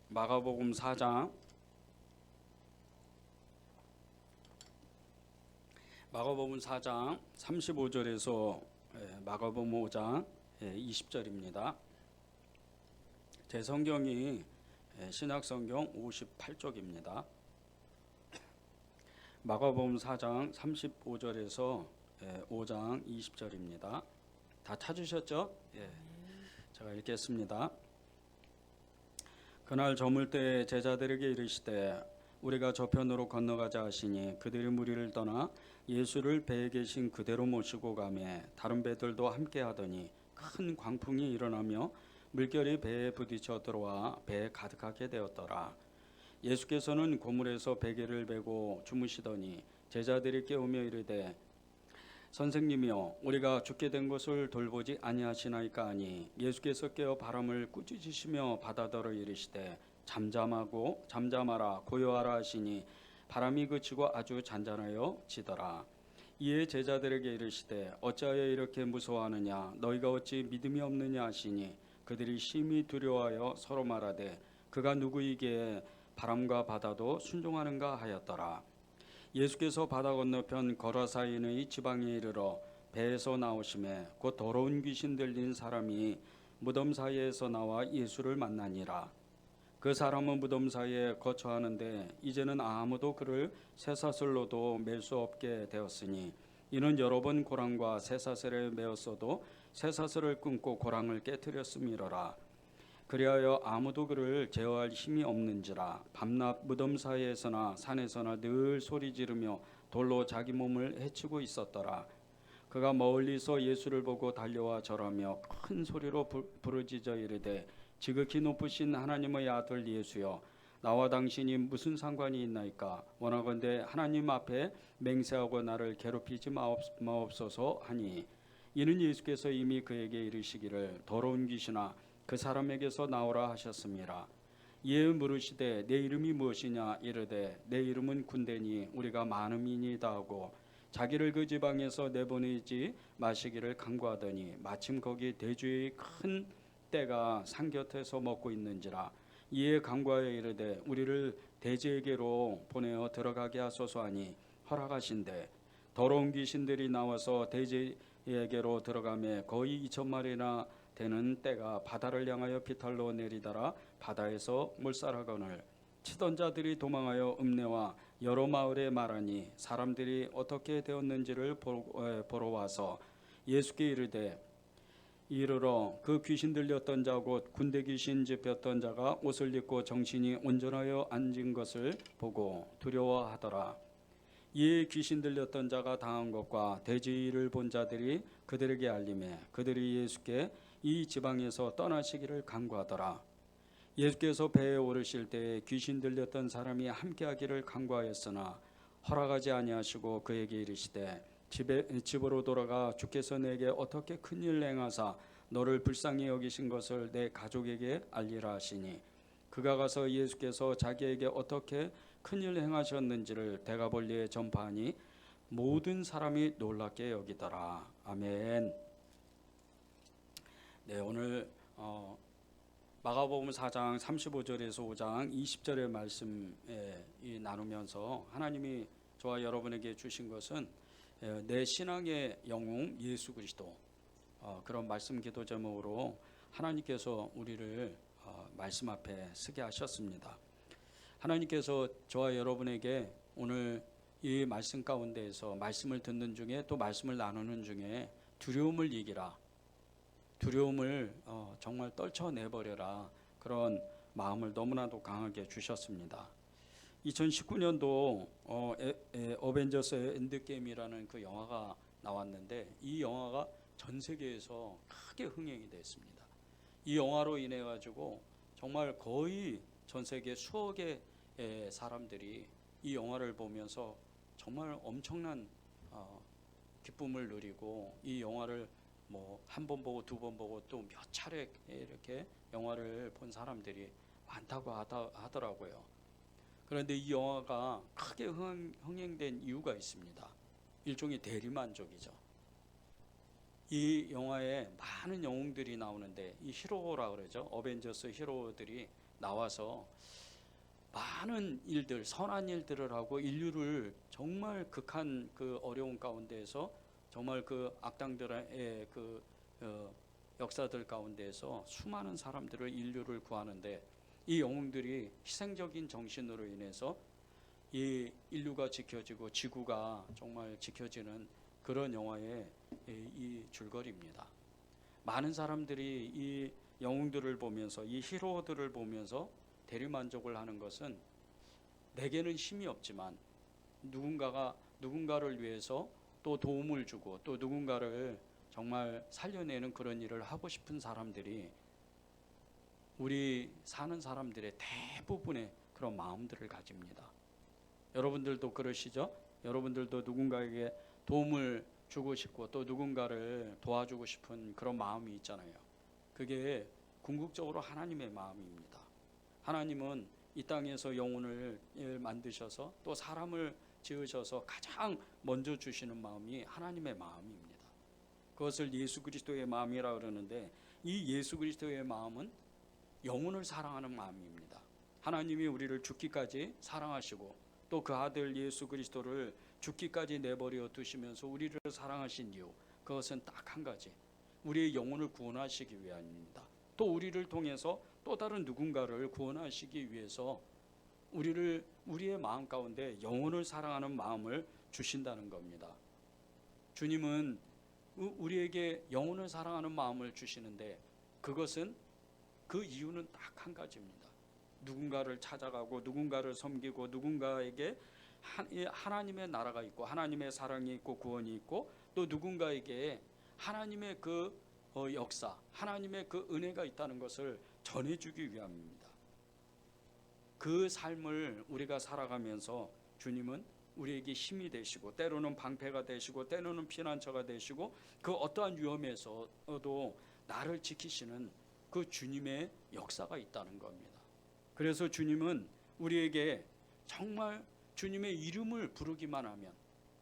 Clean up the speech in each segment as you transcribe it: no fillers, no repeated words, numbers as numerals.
마가복음 4장 35절에서 마가복음 5장 20절입니다. 제 성경이 신약성경 58쪽입니다. 마가복음 4장 35절에서 5장 20절입니다. 다 찾으셨죠? 제가 읽겠습니다. 그날 저물 때 제자들에게 이르시되 우리가 저편으로 건너가자 하시니 그들이 무리를 떠나 예수를 배에 계신 그대로 모시고 가매 다른 배들도 함께 하더니 큰 광풍이 일어나며 물결이 배에 부딪혀 들어와 배에 가득하게 되었더라. 예수께서는 고물에서 베개를 베고 주무시더니 제자들이 깨우며 이르되 선생님이여 우리가 죽게 된 것을 돌보지 아니하시나이까 하니 예수께서 깨어 바람을 꾸짖으시며 바다더러 이르시되 잠잠하라 고요하라 하시니 바람이 그치고 아주 잔잔하여 지더라. 이에 제자들에게 이르시되 어찌하여 이렇게 무서워하느냐 너희가 어찌 믿음이 없느냐 하시니 그들이 심히 두려워하여 서로 말하되 그가 누구이기에 바람과 바다도 순종하는가 하였더라. 예수께서 바다 건너편 거라사인의 지방에 이르러 배에서 나오심에 곧 더러운 귀신 들린 사람이 무덤 사이에서 나와 예수를 만나니라. 그 사람은 무덤 사이에 거처하는데 이제는 아무도 그를 쇠사슬로도 맬 수 없게 되었으니 이는 여러 번 고랑과 쇠사슬에 매었어도 쇠사슬을 끊고 고랑을 깨뜨렸음이로라. 그리하여 아무도 그를 제어할 힘이 없는지라. 밤낮 무덤 사이에서나 산에서나 늘 소리 지르며 돌로 자기 몸을 해치고 있었더라. 그가 멀리서 예수를 보고 달려와 절하며 큰 소리로 부르짖어 이르되 지극히 높으신 하나님의 아들 예수여 나와 당신이 무슨 상관이 있나이까. 원하건대 하나님 앞에 맹세하고 나를 괴롭히지 마옵소서 하니 이는 예수께서 이미 그에게 이르시기를 더러운 귀신아 그 사람에게서 나오라 하셨습니다. 이에 물으시되 내 이름이 무엇이냐 이르되 내 이름은 군대니 우리가 많음이니이다 하고 자기를 그 지방에서 내보내지 마시기를 간구하더니 마침 거기 대주의 큰 떼가 산 곁에서 먹고 있는지라. 이에 간구하여 이르되 우리를 대제에게로 보내어 들어가게 하소서 하니 허락하신대 더러운 귀신들이 나와서 대제에게로 들어가매 거의 2,000마리나 되는 떼가 바다를 향하여 비탈로 내리다라 바다에서 몰살하거늘 치던 자들이 도망하여 읍내와 여러 마을에 말하니 사람들이 어떻게 되었는지를 보러 와서 예수께 이르러 그 귀신 들렸던 자 곧 군대 귀신 잡혔던 자가 옷을 입고 정신이 온전하여 앉은 것을 보고 두려워하더라. 이에 귀신 들렸던 자가 당한 것과 대지를 본 자들이 그들에게 알림해 그들이 예수께 이 지방에서 떠나시기를 간구하더라. 예수께서 배에 오르실 때에 귀신 들렸던 사람이 함께하기를 간구하였으나 허락하지 아니하시고 그에게 이르시되 집으로 돌아가 주께서 내게 어떻게 큰일 행하사 너를 불쌍히 여기신 것을 내 가족에게 알리라 하시니 그가 가서 예수께서 자기에게 어떻게 큰일 행하셨는지를 데가볼리에 전파하니 모든 사람이 놀랍게 여기더라. 아멘. 네, 오늘 마가복음 4장 35절에서 5장 20절의 말씀 나누면서 하나님이 저와 여러분에게 주신 것은 내 신앙의 영웅 예수 그리스도, 그런 말씀 기도 제목으로 하나님께서 우리를 말씀 앞에 서게 하셨습니다. 하나님께서 저와 여러분에게 오늘 이 말씀 가운데에서 말씀을 듣는 중에 또 말씀을 나누는 중에 두려움을 이기라, 두려움을 정말 떨쳐내버려라, 그런 마음을 너무나도 강하게 주셨습니다. 2019년도 어벤져스 엔드게임이라는 그 영화가 나왔는데 이 영화가 전 세계에서 크게 흥행이 됐습니다. 이 영화로 인해 가지고 정말 거의 전 세계 수억의 사람들이 이 영화를 보면서 정말 엄청난 기쁨을 누리고 이 영화를 뭐 한 번 보고 두 번 보고 또 몇 차례 이렇게 영화를 본 사람들이 많다고 하더라고요. 그런데 이 영화가 크게 흥행된 이유가 있습니다. 일종의 대리만족이죠. 이 영화에 많은 영웅들이 나오는데 이 히로라 그러죠. 어벤져스 히로들이 나와서 많은 일들, 선한 일들을 하고 인류를 정말 극한 그 어려운 가운데에서 정말 그 악당들의 그 역사들 가운데에서 수많은 사람들을 인류를 구하는데 이 영웅들이 희생적인 정신으로 인해서 이 인류가 지켜지고 지구가 정말 지켜지는 그런 영화의 이 줄거리입니다. 많은 사람들이 이 영웅들을 보면서 이 히로들을 보면서 대리만족을 하는 것은 내게는 힘이 없지만 누군가를 위해서 또 도움을 주고 또 누군가를 정말 살려내는 그런 일을 하고 싶은 사람들이 우리 사는 사람들의 대부분의 그런 마음들을 가집니다. 여러분들도 그러시죠? 여러분들도 누군가에게 도움을 주고 싶고 또 누군가를 도와주고 싶은 그런 마음이 있잖아요. 그게 궁극적으로 하나님의 마음입니다. 하나님은 이 땅에서 영혼을 만드셔서 또 사람을 지으셔서 가장 먼저 주시는 마음이 하나님의 마음입니다. 그것을 예수 그리스도의 마음이라 그러는데 이 예수 그리스도의 마음은 영혼을 사랑하는 마음입니다. 하나님이 우리를 죽기까지 사랑하시고 또 그 아들 예수 그리스도를 죽기까지 내버려 두시면서 우리를 사랑하신 이유, 그것은 딱 한 가지, 우리의 영혼을 구원하시기 위함입니다. 또 우리를 통해서 또 다른 누군가를 구원하시기 위해서 우리의 마음 가운데 영혼을 사랑하는 마음을 주신다는 겁니다. 주님은 우리에게 영혼을 사랑하는 마음을 주시는데 그것은 그 이유는 딱 한 가지입니다. 누군가를 찾아가고 누군가를 섬기고 누군가에게 하나님의 나라가 있고 하나님의 사랑이 있고 구원이 있고 또 누군가에게 하나님의 그 역사, 하나님의 그 은혜가 있다는 것을 전해주기 위함입니다. 그 삶을 우리가 살아가면서 주님은 우리에게 힘이 되시고 때로는 방패가 되시고 때로는 피난처가 되시고 그 어떠한 위험에서도 나를 지키시는 그 주님의 역사가 있다는 겁니다. 그래서 주님은 우리에게 정말 주님의 이름을 부르기만 하면,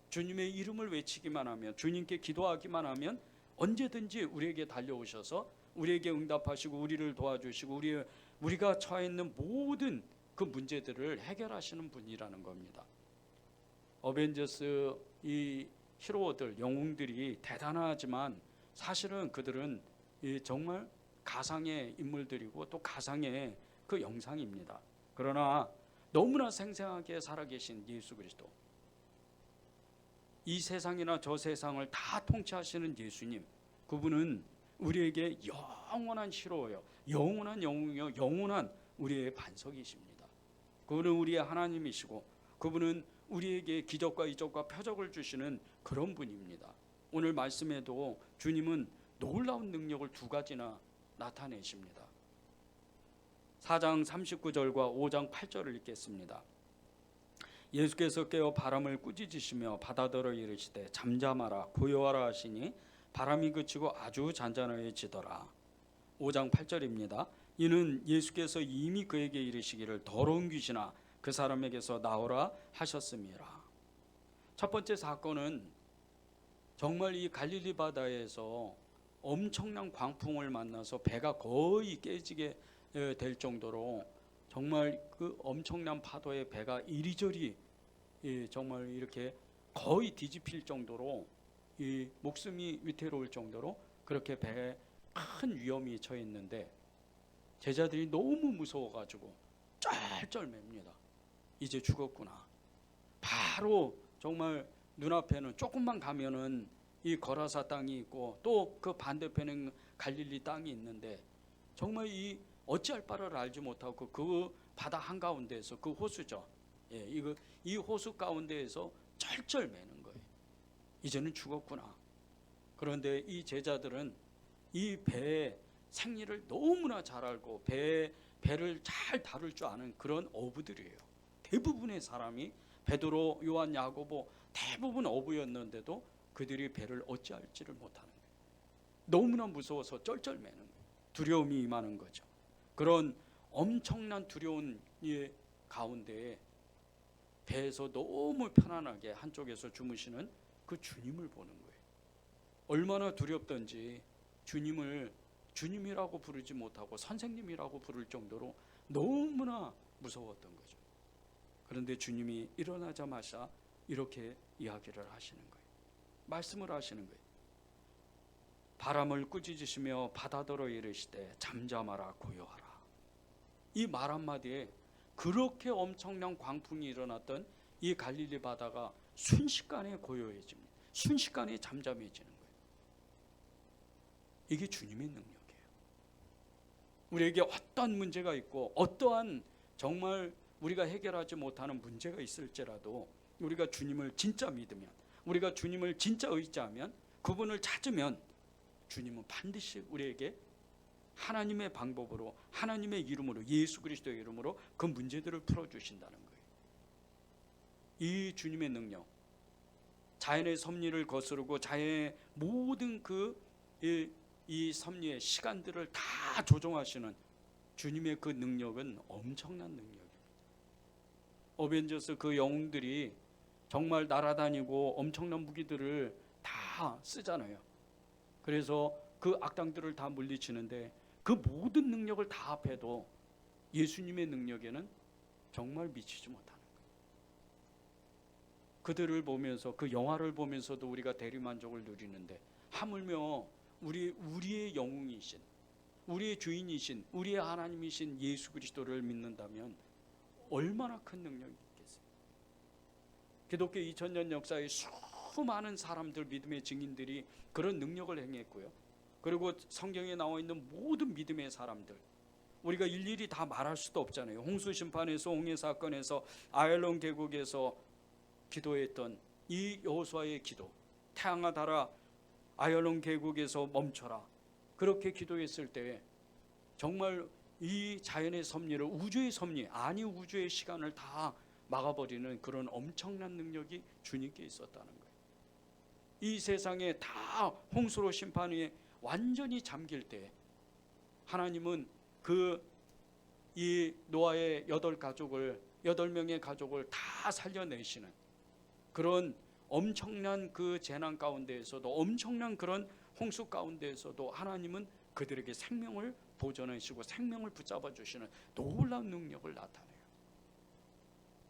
주님의 이름을 외치기만 하면, 주님께 기도하기만 하면 언제든지 우리에게 달려오셔서 우리에게 응답하시고 우리를 도와주시고 우리가 처해 있는 모든 그 문제들을 해결하시는 분이라는 겁니다. 어벤져스 이 히로들, 영웅들이 대단하지만 사실은 그들은 정말 가상의 인물들이고 또 가상의 그 영상입니다. 그러나 너무나 생생하게 살아계신 예수 그리스도, 이 세상이나 저 세상을 다 통치하시는 예수님, 그분은 우리에게 영원한 히로요, 영원한 영웅이요, 영원한 우리의 반석이십니다. 그분은 우리의 하나님이시고 그분은 우리에게 기적과 이적과 표적을 주시는 그런 분입니다. 오늘 말씀에도 주님은 놀라운 능력을 두 가지나 나타내십니다. 4장 39절과 5장 8절을 읽겠습니다. 예수께서 깨어 바람을 꾸짖으시며 바다더러 이르시되 잠잠하라 고요하라 하시니 바람이 그치고 아주 잔잔해지더라. 5장 8절입니다. 이는 예수께서 이미 그에게 이르시기를 더러운 귀신아 그 사람에게서 나오라 하셨음이라. 첫 번째 사건은 정말 이 갈릴리 바다에서 엄청난 광풍을 만나서 배가 거의 깨지게 될 정도로 정말 그 엄청난 파도에 배가 이리저리 정말 이렇게 거의 뒤집힐 정도로 이 목숨이 위태로울 정도로 그렇게 배에 큰 위험이 처해 있는데 제자들이 너무 무서워가지고 쩔쩔맵니다. 이제 죽었구나. 바로 정말 눈앞에는 조금만 가면은 이 거라사 땅이 있고 또 그 반대편에는 갈릴리 땅이 있는데 정말 이 어찌할 바를 알지 못하고 그 바다 한가운데에서 그 호수죠. 이 호수 가운데에서 쩔쩔매는 거예요. 이제는 죽었구나. 그런데 이 제자들은 이 배의 생리를 너무나 잘 알고 배를 잘 다룰 줄 아는 그런 어부들이에요. 대부분의 사람이 베드로, 요한, 야고보 대부분 어부였는데도 그들이 배를 어찌할지를 못하는 거예요. 너무나 무서워서 쩔쩔매는 거예요. 두려움이 임하는 거죠. 그런 엄청난 두려운 가운데에 배에서 너무 편안하게 한쪽에서 주무시는 그 주님을 보는 거예요. 얼마나 두렵던지 주님을 주님이라고 부르지 못하고 선생님이라고 부를 정도로 너무나 무서웠던 거죠. 그런데 주님이 일어나자마자 이렇게 이야기를 하시는 거예요. 말씀을 하시는 거예요. 바람을 꾸짖으시며 바다더러 이르시되 잠잠하라 고요하라. 이 말 한마디에 그렇게 엄청난 광풍이 일어났던 이 갈릴리 바다가 순식간에 고요해집니다. 순식간에 잠잠해지는 거예요. 이게 주님의 능력이에요. 우리에게 어떠한 문제가 있고 어떠한 정말 우리가 해결하지 못하는 문제가 있을지라도 우리가 주님을 진짜 믿으면, 우리가 주님을 진짜 의지하면, 그분을 찾으면 주님은 반드시 우리에게 하나님의 방법으로, 하나님의 이름으로, 예수 그리스도의 이름으로 그 문제들을 풀어주신다는 거예요. 이 주님의 능력, 자연의 섭리를 거스르고 자연의 모든 이 섭리의 시간들을 다 조종하시는 주님의 그 능력은 엄청난 능력입니다. 어벤져스 그 영웅들이 정말 날아다니고 엄청난 무기들을 다 쓰잖아요. 그래서 그 악당들을 다 물리치는데 그 모든 능력을 다 합해도 예수님의 능력에는 정말 미치지 못하는 거예요. 그들을 보면서, 그 영화를 보면서도 우리가 대리만족을 누리는데 하물며 우리의 영웅이신, 우리의 주인이신, 우리의 하나님이신 예수 그리스도를 믿는다면 얼마나 큰 능력이 있겠어요. 기독교 2000년 역사의 수많은 사람들, 믿음의 증인들이 그런 능력을 행했고요. 그리고 성경에 나와 있는 모든 믿음의 사람들, 우리가 일일이 다 말할 수도 없잖아요. 홍수 심판에서, 홍해 사건에서, 아얄론 계곡에서 기도했던 이 여호수아의 기도, 태양아 달아 아얄론 계곡에서 멈춰라, 그렇게 기도했을 때 정말 이 자연의 섭리를, 우주의 섭리, 아니 우주의 시간을 다 막아버리는 그런 엄청난 능력이 주님께 있었다는 거예요. 이 세상에 다 홍수로 심판이 완전히 잠길 때 하나님은 이 노아의 8명의 가족을 다 살려내시는 그런 엄청난 그 재난 가운데에서도, 엄청난 그런 홍수 가운데에서도 하나님은 그들에게 생명을 보존하시고 생명을 붙잡아 주시는 놀라운 능력을 나타내요.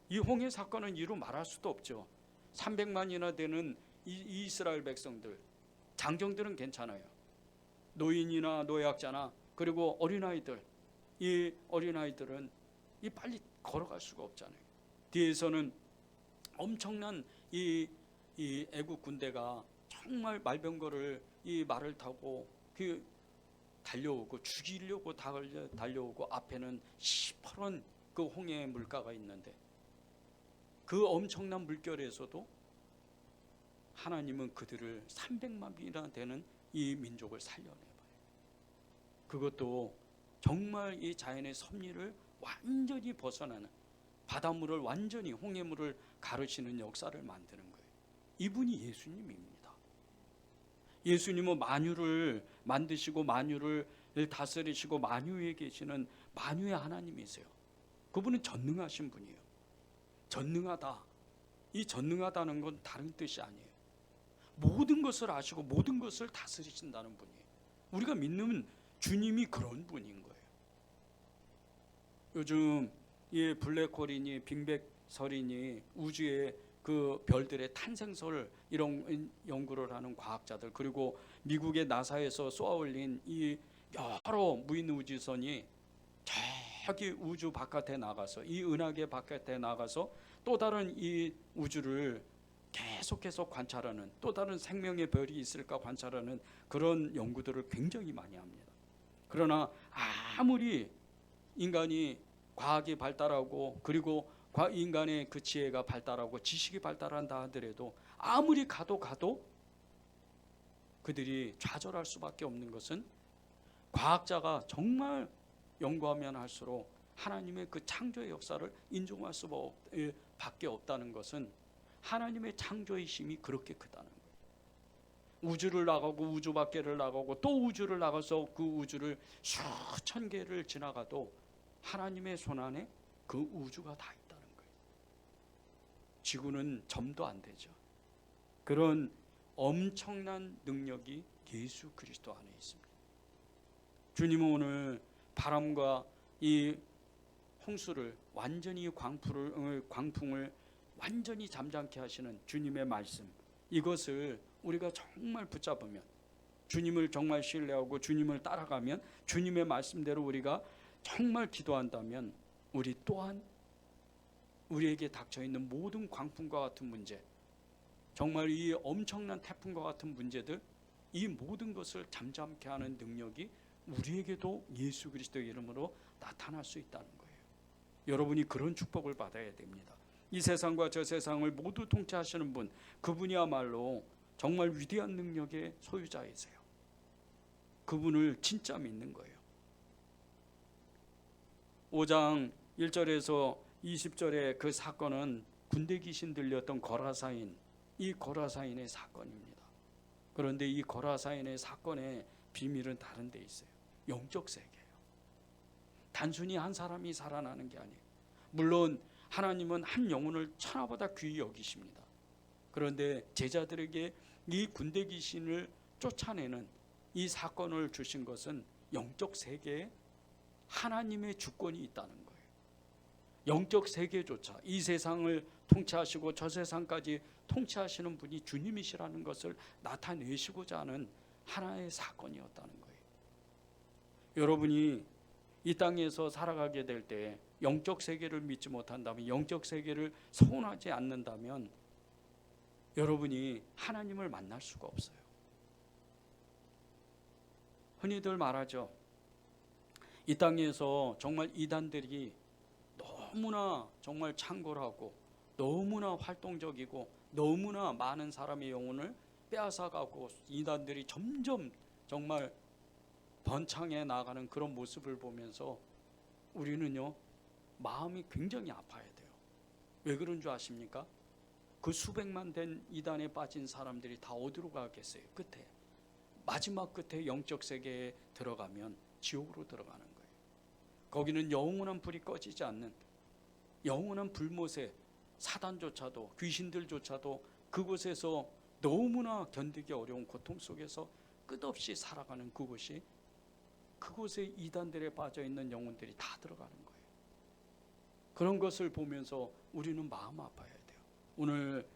이 홍해 사건은 이루 말할 수도 없죠. 300만이나 되는 이 이스라엘 백성들, 장정들은 괜찮아요. 노인이나 노약자나 그리고 어린아이들, 이 어린아이들은 빨리 걸어갈 수가 없잖아요. 뒤에서는 엄청난 이 애국 군대가 정말 말병거를 이 말을 타고 달려오고 죽이려고 달려오고, 앞에는 시퍼런 그 홍해의 물가가 있는데 그 엄청난 물결에서도 하나님은 그들을 300만이나 되는 이 민족을 살려내봐요. 그것도 정말 이 자연의 섭리를 완전히 벗어나는, 바닷물을 완전히, 홍해물을 가르치는 역사를 만드는 거예요. 이분이 예수님입니다. 예수님은 만유를 만드시고 만유를 다스리시고 만유에 계시는 만유의 하나님이세요. 그분은 전능하신 분이에요. 전능하다, 이 전능하다는 건 다른 뜻이 아니에요. 모든 것을 아시고 모든 것을 다스리신다는 분이에요. 우리가 믿는 주님이 그런 분인 거예요. 요즘 이 블랙홀이니 빅뱅설이니 우주의 그 별들의 탄생설, 이런 연구를 하는 과학자들, 그리고 미국의 나사에서 쏘아올린 이 여러 무인 우주선이 저기 우주 바깥에 나가서, 이 은하계 바깥에 나가서 또 다른 이 우주를 계속해서 관찰하는, 또 다른 생명의 별이 있을까 관찰하는 그런 연구들을 굉장히 많이 합니다. 그러나 아무리 인간이 과학이 발달하고 그리고 인간의 그 지혜가 발달하고 지식이 발달한다 하더라도 아무리 가도 그들이 좌절할 수밖에 없는 것은, 과학자가 정말 연구하면 할수록 하나님의 그 창조의 역사를 인정할 수밖에 없다는 것은 하나님의 창조의 힘이 그렇게 크다는 거예요. 우주를 나가고 우주 밖에를 나가고 또 우주를 나가서 그 우주를 수천 개를 지나가도 하나님의 손안에 그 우주가 다 있다는 거예요. 지구는 점도 안 되죠. 그런 엄청난 능력이 예수 그리스도 안에 있습니다. 주님은 오늘 바람과 이 홍수를 완전히 광풍을 완전히 잠잠케 하시는 주님의 말씀, 이것을 우리가 정말 붙잡으면, 주님을 정말 신뢰하고 주님을 따라가면, 주님의 말씀대로 우리가 정말 기도한다면, 우리 또한 우리에게 닥쳐있는 모든 광풍과 같은 문제, 정말 이 엄청난 태풍과 같은 문제들, 이 모든 것을 잠잠케 하는 능력이 우리에게도 예수 그리스도의 이름으로 나타날 수 있다는 거예요. 여러분이 그런 축복을 받아야 됩니다. 이 세상과 저 세상을 모두 통치하시는 분, 그분이야말로 정말 위대한 능력의 소유자이세요. 그분을 진짜 믿는 거예요. 5장 1절에서 20절의 그 사건은 군대 귀신 들렸던 거라사인, 이 거라사인의 사건입니다. 그런데 이 거라사인의 사건의 비밀은 다른 데 있어요. 영적 세계예요. 단순히 한 사람이 살아나는 게 아니에요. 물론 하나님은 한 영혼을 천하보다 귀히 여기십니다. 그런데 제자들에게 이 군대 귀신을 쫓아내는 이 사건을 주신 것은 영적 세계에 하나님의 주권이 있다는 거예요. 영적 세계조차 이 세상을 통치하시고 저 세상까지 통치하시는 분이 주님이시라는 것을 나타내시고자 하는 하나의 사건이었다는 거예요. 여러분이 이 땅에서 살아가게 될 때 영적 세계를 믿지 못한다면, 영적 세계를 소원하지 않는다면 여러분이 하나님을 만날 수가 없어요. 흔히들 말하죠. 이 땅에서 정말 이단들이 너무나 정말 창궐하고 너무나 활동적이고 너무나 많은 사람의 영혼을 빼앗아가고 이단들이 점점 정말 번창해 나가는 그런 모습을 보면서 우리는요, 마음이 굉장히 아파야 돼요. 왜 그런 줄 아십니까? 그 수백만 된 이단에 빠진 사람들이 다 어디로 가겠어요? 끝에, 마지막 끝에 영적 세계에 들어가면 지옥으로 들어가는 거예요. 거기는 영원한 불이 꺼지지 않는, 영원한 불못에 사단조차도, 귀신들조차도 그곳에서 너무나 견디기 어려운 고통 속에서 끝없이 살아가는 그곳에 이단들에 빠져있는 영혼들이 다 들어가는 거예요. 그런 것을 보면서 우리는 마음 아파야 돼요. 오늘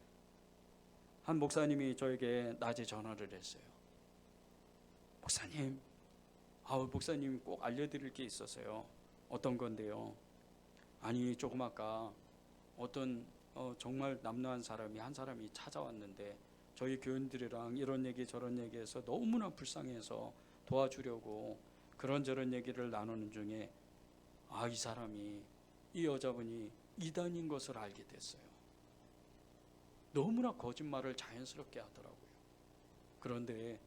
한 목사님이 저에게 낮에 전화를 했어요. 목사님, 목사님이 꼭 알려드릴 게 있어서요. 어떤 건데요? 아니, 조금 아까 어떤 정말 남루한 한 사람이 찾아왔는데 저희 교인들이랑 이런 얘기 저런 얘기해서 너무나 불쌍해서 도와주려고 그런저런 얘기를 나누는 중에 이 사람이, 이 여자분이 이단인 것을 알게 됐어요. 너무나 거짓말을 자연스럽게 하더라고요. 그런데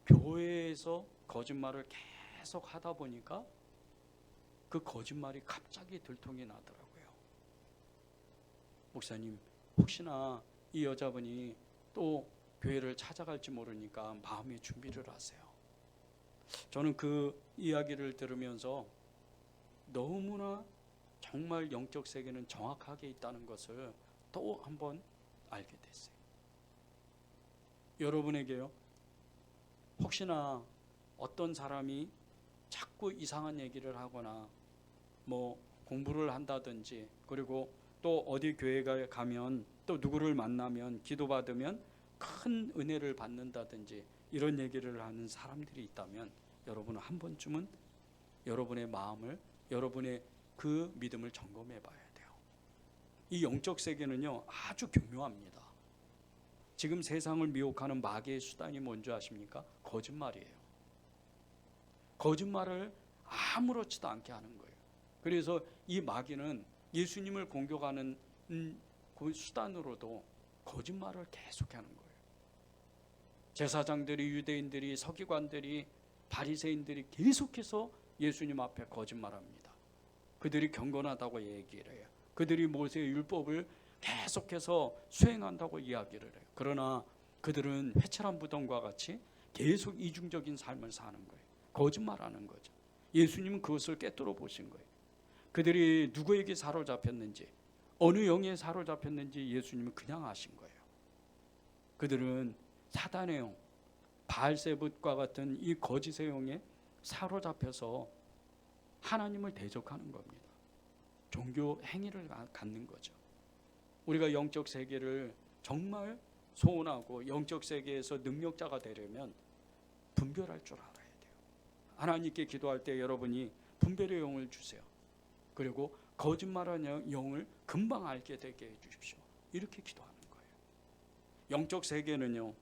교회에서 거짓말을 계속 하다 보니까 그 거짓말이 갑자기 들통이 나더라고요. 목사님, 혹시나 이 여자분이 또 교회를 찾아갈지 모르니까 마음의 준비를 하세요. 저는 그 이야기를 들으면서 너무나 정말 영적 세계는 정확하게 있다는 것을 또 한번 알게 됐어요. 여러분에게요, 혹시나 어떤 사람이 자꾸 이상한 얘기를 하거나 뭐 공부를 한다든지, 그리고 또 어디 교회가 가면 또 누구를 만나면 기도받으면 큰 은혜를 받는다든지 이런 얘기를 하는 사람들이 있다면 여러분은 한 번쯤은 여러분의 마음을, 여러분의 그 믿음을 점검해 봐야 돼요. 이 영적 세계는요, 아주 교묘합니다. 지금 세상을 미혹하는 마귀의 수단이 뭔지 아십니까? 거짓말이에요. 거짓말을 아무렇지도 않게 하는 거예요. 그래서 이 마귀는 예수님을 공격하는 그 수단으로도 거짓말을 계속하는 거예요. 제사장들이, 유대인들이, 서기관들이, 바리새인들이 계속해서 예수님 앞에 거짓말합니다. 그들이 경건하다고 얘기를 해요. 그들이 모세의 율법을 계속해서 수행한다고 이야기를 해요. 그러나 그들은 회칠한 무덤과 같이 계속 이중적인 삶을 사는 거예요. 거짓말하는 거죠. 예수님은 그것을 꿰뚫어 보신 거예요. 그들이 누구에게 사로잡혔는지, 어느 영에 사로잡혔는지 예수님은 그냥 아신 거예요. 그들은 사단의 영, 바알세붓과 같은 이 거짓의 영에 사로잡혀서 하나님을 대적하는 겁니다. 종교 행위를 갖는 거죠. 우리가 영적 세계를 정말 소원하고 영적 세계에서 능력자가 되려면 분별할 줄 알아야 돼요. 하나님께 기도할 때 여러분이 분별의 영을 주세요. 그리고 거짓말하는 영을 금방 알게 되게 해주십시오. 이렇게 기도하는 거예요. 영적 세계는요,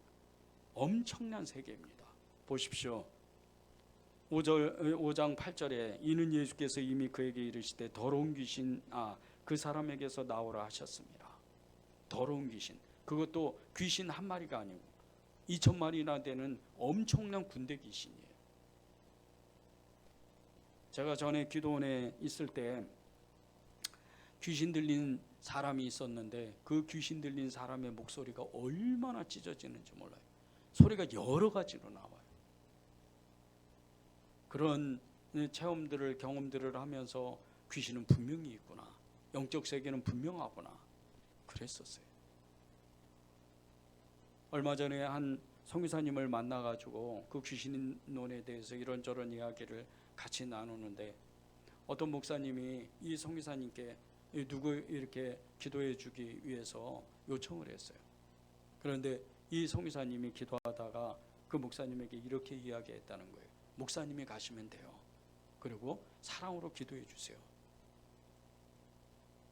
엄청난 세계입니다. 보십시오. 5장 8절에 이는 예수께서 이미 그에게 이르시되 더러운 귀신 그 사람에게서 나오라 하셨습니다. 더러운 귀신, 그것도 귀신 한 마리가 아니고 2,000마리나 되는 엄청난 군대 귀신이에요. 제가 전에 기도원에 있을 때 귀신 들린 사람이 있었는데 그 귀신 들린 사람의 목소리가 얼마나 찢어지는지 몰라요. 소리가 여러 가지로 나와요. 그런 체험들을, 경험들을 하면서 귀신은 분명히 있구나, 영적 세계는 분명하구나 그랬었어요. 얼마 전에 한 성교사님을 만나가지고 그 귀신론에 대해서 이런저런 이야기를 같이 나누는데 어떤 목사님이 이 성교사님께 누구 이렇게 기도해 주기 위해서 요청을 했어요. 그런데 이 성교사님이 기도하다가 그 목사님에게 이렇게 이야기했다는 거예요. 목사님이 가시면 돼요. 그리고 사랑으로 기도해 주세요.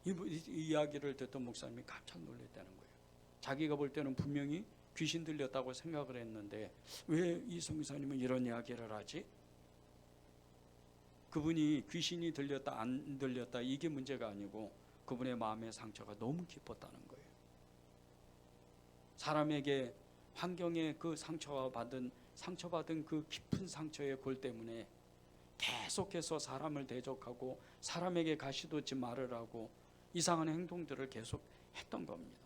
이 이야기를 듣던 목사님이 깜짝 놀랐다는 거예요. 자기가 볼 때는 분명히 귀신 들렸다고 생각을 했는데 왜 이 성교사님은 이런 이야기를 하지? 그분이 귀신이 들렸다 안 들렸다 이게 문제가 아니고 그분의 마음의 상처가 너무 깊었다는 거예요. 사람에게 환경에 그 상처받은 그 깊은 상처의 골 때문에 계속해서 사람을 대적하고 사람에게 가시돋지 말을 하고 이상한 행동들을 계속 했던 겁니다.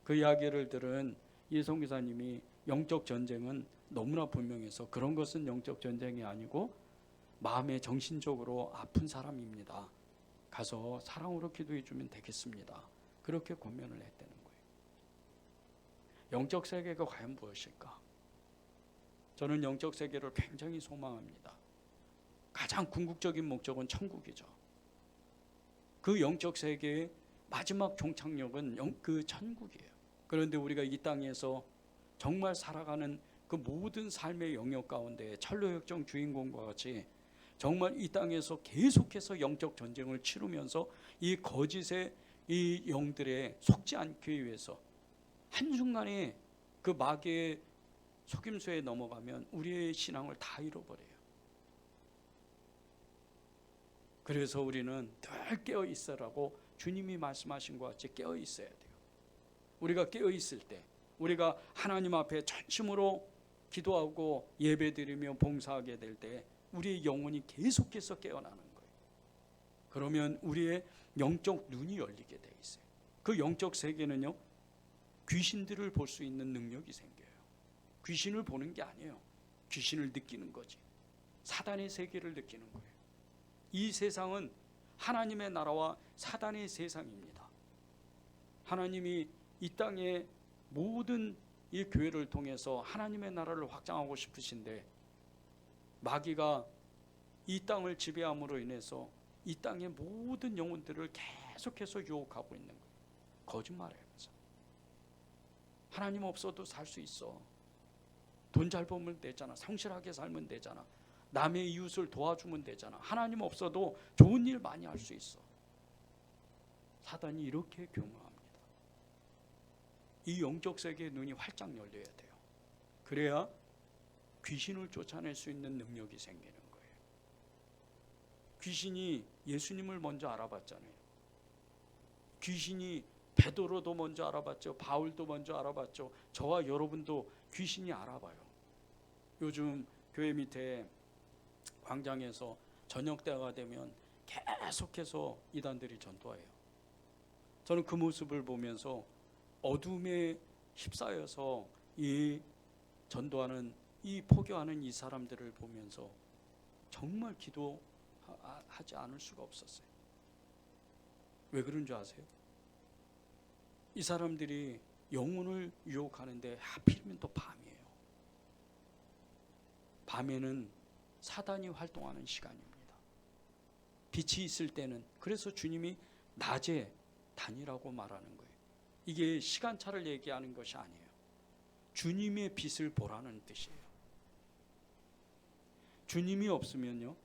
그 이야기를 들은 이 선교사님이 영적 전쟁은 너무나 분명해서 그런 것은 영적 전쟁이 아니고 마음에 정신적으로 아픈 사람입니다. 가서 사랑으로 기도해 주면 되겠습니다. 그렇게 권면을 했다는 거예요. 영적 세계가 과연 무엇일까? 저는 영적 세계를 굉장히 소망합니다. 가장 궁극적인 목적은 천국이죠. 그 영적 세계의 마지막 종착역은 그 천국이에요. 그런데 우리가 이 땅에서 정말 살아가는 그 모든 삶의 영역 가운데 철로역정 주인공과 같이 정말 이 땅에서 계속해서 영적 전쟁을 치르면서 이 거짓의 이 영들에 속지 않기 위해서 한순간에 그 마귀의 속임수에 넘어가면 우리의 신앙을 다 잃어버려요. 그래서 우리는 늘 깨어 있으라고 주님이 말씀하신 것 같이 깨어 있어야 돼요. 우리가 깨어 있을 때, 우리가 하나님 앞에 전심으로 기도하고 예배드리며 봉사하게 될 때 우리의 영혼이 계속해서 깨어나는 거예요. 그러면 우리의 영적 눈이 열리게 돼 있어요. 그 영적 세계는요, 귀신들을 볼 수 있는 능력이 생겨요. 귀신을 보는 게 아니에요. 귀신을 느끼는 거지. 사단의 세계를 느끼는 거예요. 이 세상은 하나님의 나라와 사단의 세상입니다. 하나님이 이 땅에 모든 이 교회를 통해서 하나님의 나라를 확장하고 싶으신데 마귀가 이 땅을 지배함으로 인해서 이 땅의 모든 영혼들을 계속해서 유혹하고 있는 거예요. 거짓말하면서. 하나님 없어도 살 수 있어. 돈 잘 벌면 되잖아. 성실하게 살면 되잖아. 남의 이웃을 도와주면 되잖아. 하나님 없어도 좋은 일 많이 할 수 있어. 사단이 이렇게 교묘합니다. 이 영적 세계의 눈이 활짝 열려야 돼요. 그래야 귀신을 쫓아낼 수 있는 능력이 생기는 거예요. 귀신이 예수님을 먼저 알아봤잖아요. 귀신이 베드로도 먼저 알아봤죠. 바울도 먼저 알아봤죠. 저와 여러분도 귀신이 알아봐요. 요즘 교회 밑에 광장에서 저녁 때가 되면 계속해서 이단들이 전도해요. 저는 그 모습을 보면서 어둠에 휩싸여서 이 전도하는, 이 포교하는 이 사람들을 보면서 정말 기도하지 않을 수가 없었어요. 왜 그런 줄 아세요? 이 사람들이 영혼을 유혹하는데 하필이면 또 밤이에요. 밤에는 사단이 활동하는 시간입니다. 빛이 있을 때는, 그래서 주님이 낮에 다니라고 말하는 거예요. 이게 시간차를 얘기하는 것이 아니에요. 주님의 빛을 보라는 뜻이에요. 주님이 없으면요,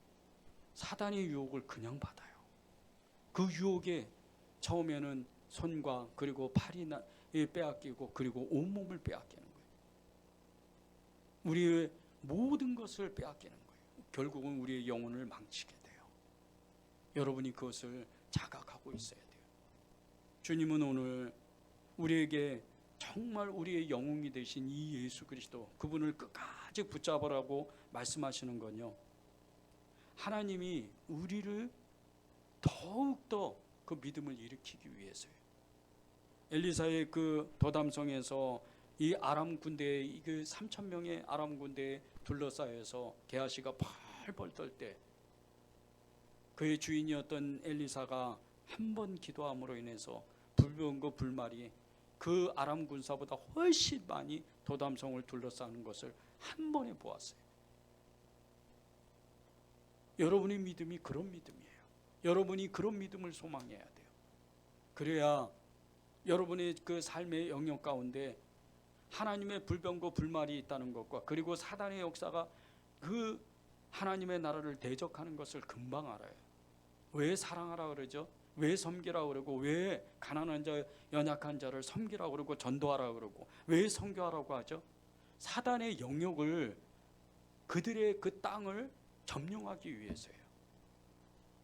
사단의 유혹을 그냥 받아요. 그 유혹에 처음에는 손과 그리고 팔이 빼앗기고 그리고 온몸을 빼앗기는 거예요. 우리의 모든 것을 빼앗기는 거예요. 결국은 우리의 영혼을 망치게 돼요. 여러분이 그것을 자각하고 있어야 돼요. 주님은 오늘 우리에게 정말 우리의 영웅이 되신 이 예수 그리스도, 그분을 끝까지 붙잡으라고 말씀하시는 건요, 하나님이 우리를 더욱더 그 믿음을 일으키기 위해서예요. 엘리사의 그 도담성에서 이 아람 군대에, 그 3천 명의 아람 군대에 둘러싸여서 게하시가 펄펄 떨 때 그의 주인이었던 엘리사가 한 번 기도함으로 인해서 불병거 불말이 그 아람 군사보다 훨씬 많이 도담성을 둘러싸는 것을 한 번에 보았어요. 여러분의 믿음이 그런 믿음이에요. 여러분이 그런 믿음을 소망해야 돼요. 그래야 여러분의 그 삶의 영역 가운데 하나님의 불병거 불말이 있다는 것과 그리고 사단의 역사가 그 하나님의 나라를 대적하는 것을 금방 알아요. 왜 사랑하라 그러죠? 왜 섬기라 그러고, 왜 가난한 자, 연약한 자를 섬기라 그러고 전도하라 그러고, 왜 선교하라고 하죠? 사단의 영역을, 그들의 그 땅을 점령하기 위해서예요.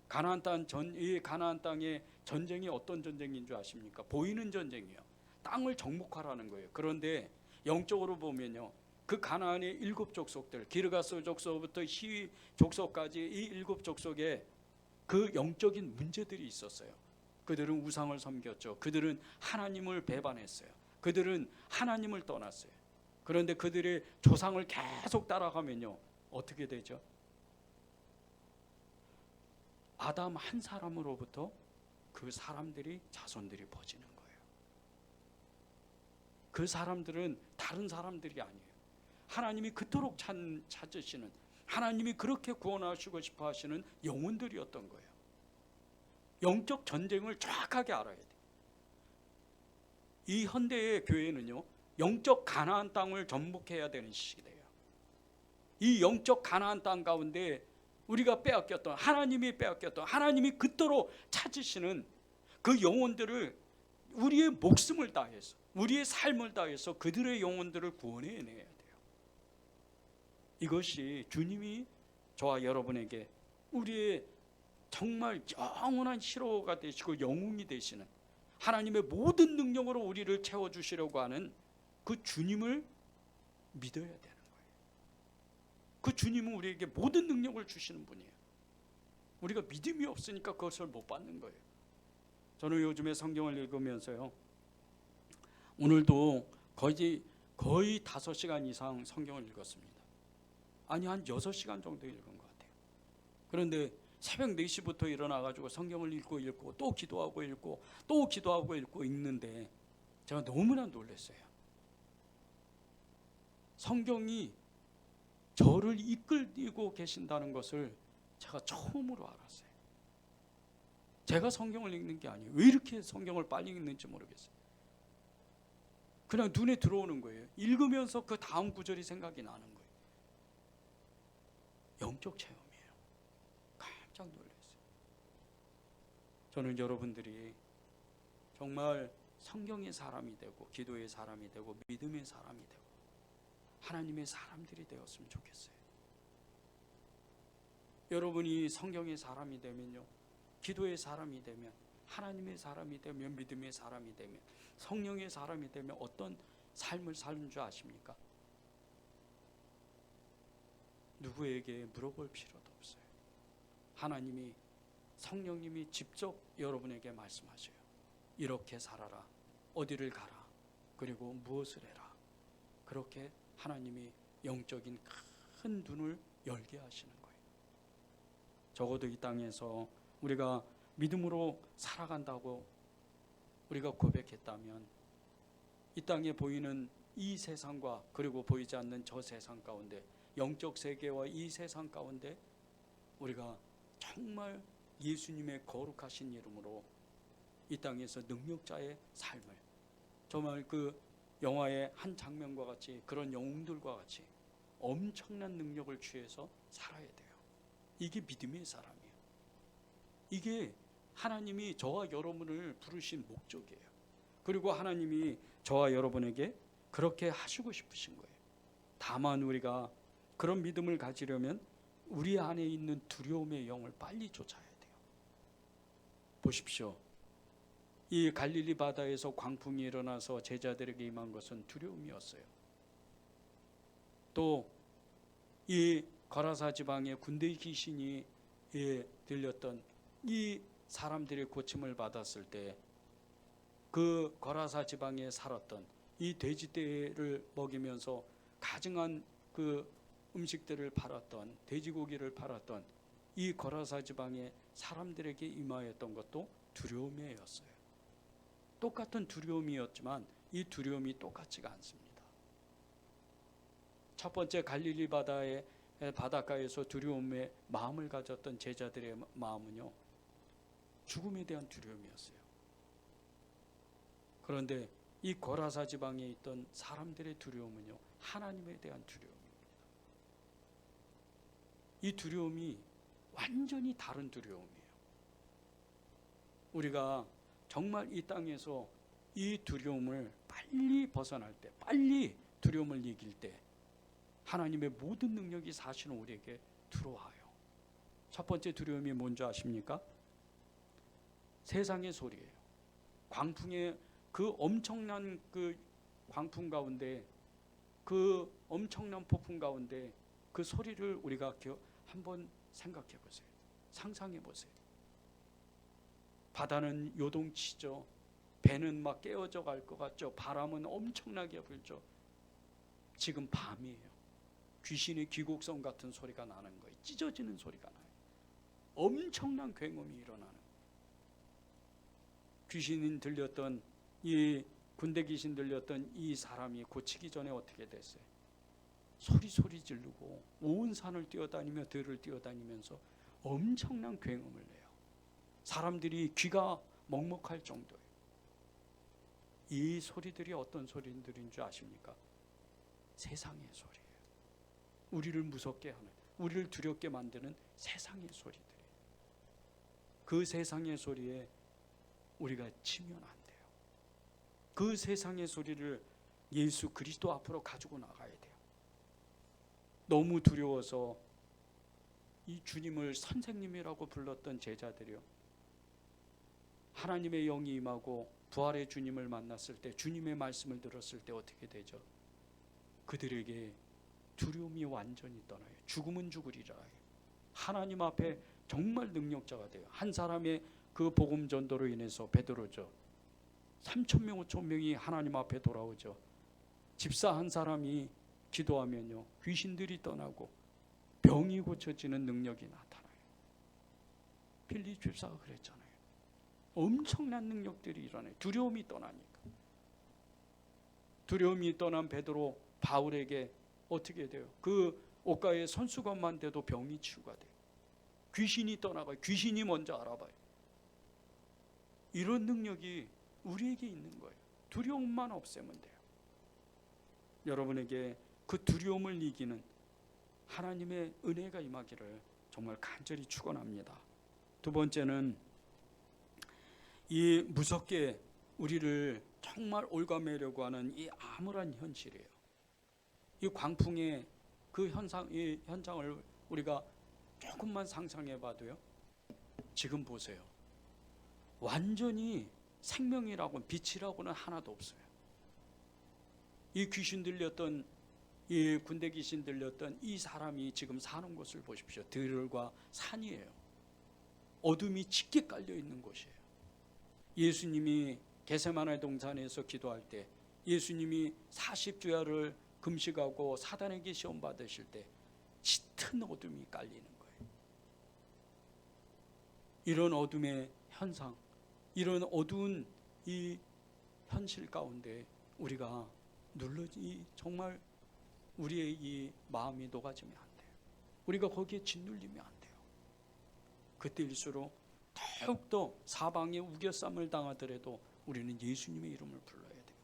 가나안 땅의 전쟁이 어떤 전쟁인 줄 아십니까? 보이는 전쟁이에요. 땅을 정복하라는 거예요. 그런데 영적으로 보면요, 그 가나안의 7 족속들, 기르가스 족속부터 히위 족속까지 이 7 족속에 그 영적인 문제들이 있었어요. 그들은 우상을 섬겼죠. 그들은 하나님을 배반했어요. 그들은 하나님을 떠났어요. 그런데 그들의 조상을 계속 따라가면요, 어떻게 되죠? 아담 한 사람으로부터 그 사람들이, 자손들이 퍼지는 거예요. 그 사람들은 다른 사람들이 아니에요. 하나님이 그토록 찾으시는, 하나님이 그렇게 구원하시고 싶어 하시는 영혼들이었던 거예요. 영적 전쟁을 정확하게 알아야 돼요. 이 현대의 교회는요, 영적 가나안 땅을 정복해야 되는 시대예요. 이 영적 가나안 땅 가운데 우리가 빼앗겼던, 하나님이 빼앗겼던, 하나님이 그토록 찾으시는 그 영혼들을 우리의 목숨을 다해서, 우리의 삶을 다해서 그들의 영혼들을 구원해내야 돼요. 이것이 주님이 저와 여러분에게 우리의 정말 영원한 히로가 되시고 영웅이 되시는, 하나님의 모든 능력으로 우리를 채워주시려고 하는 그 주님을 믿어야 되는 거예요. 그 주님은 우리에게 모든 능력을 주시는 분이에요. 우리가 믿음이 없으니까 그것을 못 받는 거예요. 저는 요즘에 성경을 읽으면서요, 오늘도 거의 5시간 이상 성경을 읽었습니다. 아니, 한 6시간 정도 읽은 것 같아요. 그런데 새벽 4시부터 일어나가지고 성경을 읽고 또 기도하고 읽고 또 기도하고 읽는데 제가 너무나 놀랐어요. 성경이 저를 이끌고 계신다는 것을 제가 처음으로 알았어요. 제가 성경을 읽는 게 아니에요. 왜 이렇게 성경을 빨리 읽는지 모르겠어요. 그냥 눈에 들어오는 거예요. 읽으면서 그 다음 구절이 생각이 나는 거예요. 영적 체험이에요. 깜짝 놀랐어요. 저는 여러분들이 정말 성경의 사람이 되고, 기도의 사람이 되고, 믿음의 사람이 되고, 하나님의 사람들이 되었으면 좋겠어요. 여러분이 성경의 사람이 되면요, 기도의 사람이 되면, 하나님의 사람이 되면, 믿음의 사람이 되면, 성령의 사람이 되면 어떤 삶을 사는 줄 아십니까? 누구에게 물어볼 필요도 없어요. 하나님이, 성령님이 직접 여러분에게 말씀하셔요. 이렇게 살아라, 어디를 가라, 그리고 무엇을 해라. 그렇게 하나님이 영적인 큰 눈을 열게 하시는 거예요. 적어도 이 땅에서 우리가 믿음으로 살아간다고 우리가 고백했다면, 이 땅에 보이는 이 세상과 그리고 보이지 않는 저 세상 가운데, 영적 세계와 이 세상 가운데 우리가 정말 예수님의 거룩하신 이름으로 이 땅에서 능력자의 삶을, 정말 그 영화의 한 장면과 같이 그런 영웅들과 같이 엄청난 능력을 취해서 살아야 돼요. 이게 믿음의 사람이에요. 이게 하나님이 저와 여러분을 부르신 목적이에요. 그리고 하나님이 저와 여러분에게 그렇게 하시고 싶으신 거예요. 다만 우리가 그런 믿음을 가지려면 우리 안에 있는 두려움의 영을 빨리 쫓아야 돼요. 보십시오. 이 갈릴리 바다에서 광풍이 일어나서 제자들에게 임한 것은 두려움이었어요. 또 이 거라사 지방의 군대 귀신이 들렸던 이 사람들의 고침을 받았을 때 그 거라사 지방에 살았던 이 돼지떼를 먹이면서 가증한 그 음식들을 팔았던, 돼지고기를 팔았던 이 거라사 지방의 사람들에게 임하였던 것도 두려움이었어요. 똑같은 두려움이었지만 이 두려움이 똑같지가 않습니다. 첫 번째 갈릴리 바다의 바닷가에서 두려움의 마음을 가졌던 제자들의 마음은요, 죽음에 대한 두려움이었어요. 그런데 이 거라사 지방에 있던 사람들의 두려움은요, 하나님에 대한 두려움입니다. 이 두려움이 완전히 다른 두려움이에요. 우리가 정말 이 땅에서 이 두려움을 빨리 벗어날 때, 빨리 두려움을 이길 때 하나님의 모든 능력이 사실은 우리에게 들어와요. 첫 번째 두려움이 뭔지 아십니까? 세상의 소리예요. 광풍의 그 엄청난 그 광풍 가운데, 그 엄청난 폭풍 가운데 그 소리를 우리가 한번 생각해 보세요. 상상해 보세요. 바다는 요동치죠. 배는 막 깨어져 갈 것 같죠. 바람은 엄청나게 불죠. 지금 밤이에요. 귀신의 귀곡성 같은 소리가 나는 거예요. 찢어지는 소리가 나요. 엄청난 굉음이 일어나는. 귀신이 들렸던 이 군대 귀신 들렸던 이 사람이 고치기 전에 어떻게 됐어요? 소리 지르고 온 산을 뛰어다니며 들을 뛰어다니면서 엄청난 굉음을 내요. 사람들이 귀가 먹먹할 정도예요. 이 소리들이 어떤 소리들인 줄 아십니까? 세상의 소리예요. 우리를 무섭게 하는, 우리를 두렵게 만드는 세상의 소리들이에요. 그 세상의 소리에 우리가 치면 안 돼요. 그 세상의 소리를 예수 그리스도 앞으로 가지고 나가야 돼요. 너무 두려워서 이 주님을 선생님이라고 불렀던 제자들이요, 하나님의 영이 임하고 부활의 주님을 만났을 때, 주님의 말씀을 들었을 때 어떻게 되죠? 그들에게 두려움이 완전히 떠나요. 죽으면 죽으리라. 하나님 앞에 정말 능력자가 돼요. 한 사람의 그 복음 전도로 인해서 베드로죠, 3,000명 5,000명이 하나님 앞에 돌아오죠. 집사 한 사람이 기도하면요, 귀신들이 떠나고 병이 고쳐지는 능력이 나타나요. 필립 집사가 그랬잖아요. 엄청난 능력들이 일어나요. 두려움이 떠나니까. 두려움이 떠난 베드로, 바울에게 어떻게 돼요? 그 옷가에 손수건만 돼도 병이 치유가 돼요. 귀신이 떠나가요. 귀신이 먼저 알아봐요. 이런 능력이 우리에게 있는 거예요. 두려움만 없애면 돼요. 여러분에게 그 두려움을 이기는 하나님의 은혜가 임하기를 정말 간절히 축원합니다. 두 번째는 이 무섭게 우리를 정말 올가매려고 하는 이 암울한 현실이에요. 이 광풍의 그 이 현장을 우리가 조금만 상상해 봐도요, 지금 보세요. 완전히 생명이라고, 빛이라고는 하나도 없어요. 이 귀신 들렸던, 이 군대 귀신 들렸던 이 사람이 지금 사는 곳을 보십시오. 들과 산이에요. 어둠이 짙게 깔려 있는 곳이에요. 예수님이 겟세마네 동산에서 기도할 때, 예수님이 40주야를 금식하고 사단에게 시험 받으실 때 짙은 어둠이 깔리는 거예요. 이런 어둠의 현상, 이런 어두운 이 현실 가운데 우리가 정말 우리의 이 마음이 녹아지면 안 돼요. 우리가 거기에 짓눌리면 안 돼요. 그때일수록 더욱더 사방에 우겨쌈을 당하더라도 우리는 예수님의 이름을 불러야 돼요.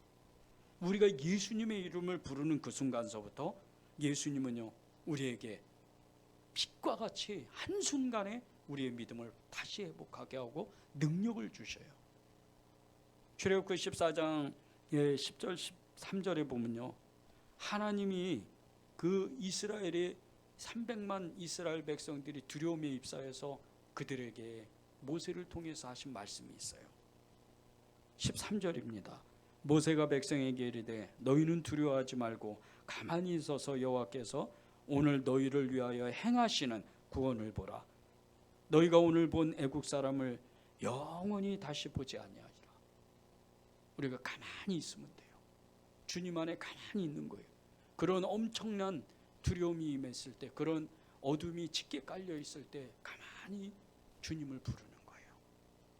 우리가 예수님의 이름을 부르는 그 순간서부터 예수님은요, 우리에게 빛과 같이 한순간에 우리의 믿음을 다시 회복하게 하고 능력을 주셔요. 출애굽기 14장 10절 13절에 보면요, 하나님이 그 이스라엘의 300만 이스라엘 백성들이 두려움에 입사해서 그들에게 모세를 통해서 하신 말씀이 있어요. 13절입니다. 모세가 백성에게 이르되 너희는 두려워하지 말고 가만히 있어서 여호와께서 오늘 너희를 위하여 행하시는 구원을 보라. 너희가 오늘 본 애국 사람을 영원히 다시 보지 아니하리라. 우리가 가만히 있으면 돼요. 주님 안에 가만히 있는 거예요. 그런 엄청난 두려움이 임했을 때, 그런 어둠이 짙게 깔려 있을 때 가만히 주님을 부르는 거예요.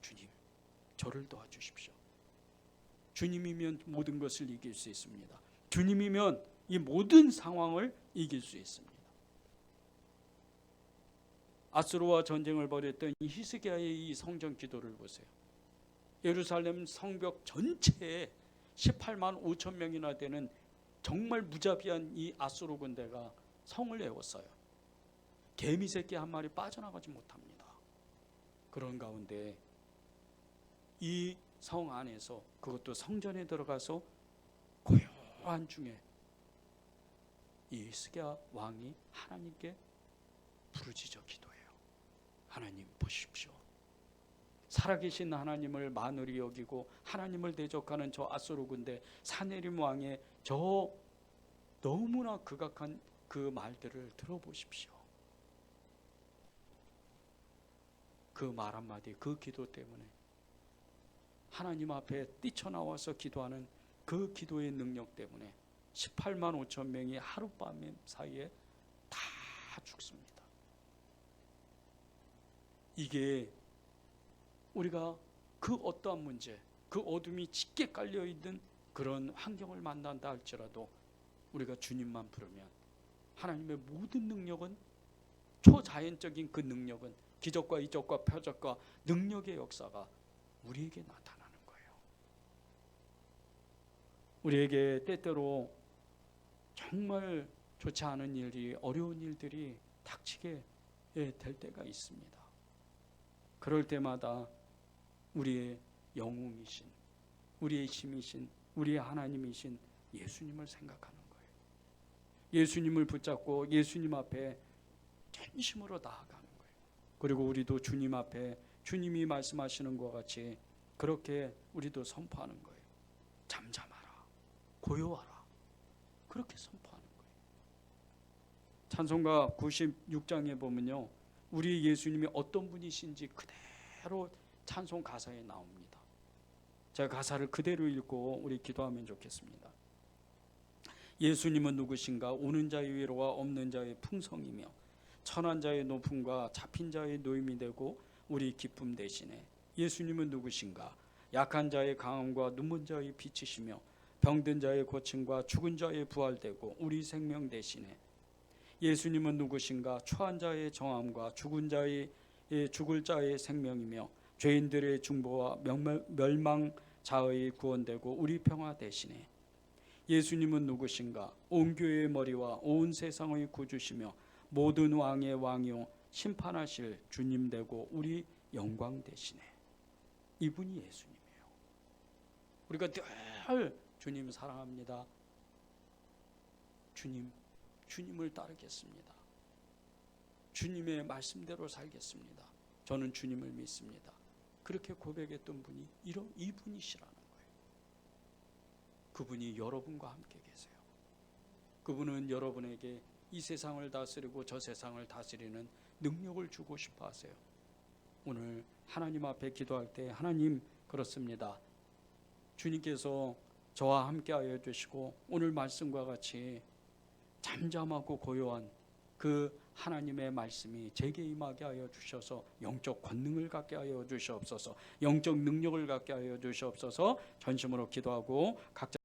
주님, 저를 도와주십시오. 주님이면 모든 것을 이길 수 있습니다. 주님이면 이 모든 상황을 이길 수 있습니다. 아수르와 전쟁을 벌였던 이 히스기야의 이 성전 기도를 보세요. 예루살렘 성벽 전체에 18만 5천 명이나 되는 정말 무자비한 이 아수르 군대가 성을 에웠어요. 개미 새끼 한 마리 빠져나가지 못합니다. 그런 가운데 이 성 안에서, 그것도 성전에 들어가서 고요한 중에 이 히스기야 왕이 하나님께 부르짖어 기도해요. 하나님 보십시오. 살아계신 하나님을 만으리 여기고 하나님을 대적하는 저 아수르 군대 사네림 왕의 저 너무나 극악한 그 말들을 들어보십시오. 그 말 한마디, 그 기도 때문에 하나님 앞에 뛰쳐나와서 기도하는 그 기도의 능력 때문에 18만 5천 명이 하룻밤 사이에 다 죽습니다. 이게 우리가 그 어떠한 문제, 그 어둠이 짙게 깔려있는 그런 환경을 만난다 할지라도 우리가 주님만 부르면 하나님의 모든 능력은, 초자연적인 그 능력은, 기적과 이적과 표적과 능력의 역사가 우리에게 나타나는 거예요. 우리에게 때때로 정말 좋지 않은 일이, 어려운 일들이 닥치게 될 때가 있습니다. 그럴 때마다 우리의 영웅이신, 우리의 힘이신, 우리의 하나님이신 예수님을 생각하는 거예요. 예수님을 붙잡고 예수님 앞에 전심으로 나아가는 거예요. 그리고 우리도 주님 앞에 주님이 말씀하시는 것 같이 그렇게 우리도 선포하는 거예요. 잠잠하라, 고요하라, 그렇게 선포하는 거예요. 찬송가 96장에 보면요, 우리 예수님이 어떤 분이신지 그대로 찬송 가사에 나옵니다. 제가 가사를 그대로 읽고 우리 기도하면 좋겠습니다. 예수님은 누구신가? 오는 자의 위로와 없는 자의 풍성이며 천한 자의 높음과 잡힌 자의 노임이 되고 우리 기쁨 되시네. 예수님은 누구신가? 약한 자의 강함과 눈먼 자의 빛이시며 병든 자의 고침과 죽은 자의 부활되고 우리 생명 되시네. 예수님은 누구신가? 초한 자의 정함과 죽을 자의 생명이며 죄인들의 중보와 멸망 자의 구원되고 우리 평화 되시네. 예수님은 누구신가? 온 교회의 머리와 온 세상의 구주시며 모든 왕의 왕이요 심판하실 주님 되고 우리 영광 되시네. 이분이 예수님이에요. 우리가 늘 주님 사랑합니다. 주님을 따르겠습니다. 주님의 말씀대로 살겠습니다. 저는 주님을 믿습니다. 그렇게 고백했던 분이 이분이시라는 거예요. 그분이 여러분과 함께 계세요. 그분은 여러분에게 이 세상을 다스리고 저 세상을 다스리는 능력을 주고 싶어 하세요. 오늘 하나님 앞에 기도할 때, 하나님, 그렇습니다. 주님께서 저와 함께 하여 주시고 오늘 말씀과 같이 잠잠하고 고요한 그 하나님의 말씀이 제게 임하게 하여 주셔서 영적 권능을 갖게 하여 주시옵소서, 영적 능력을 갖게 하여 주시옵소서. 전심으로 기도하고 각자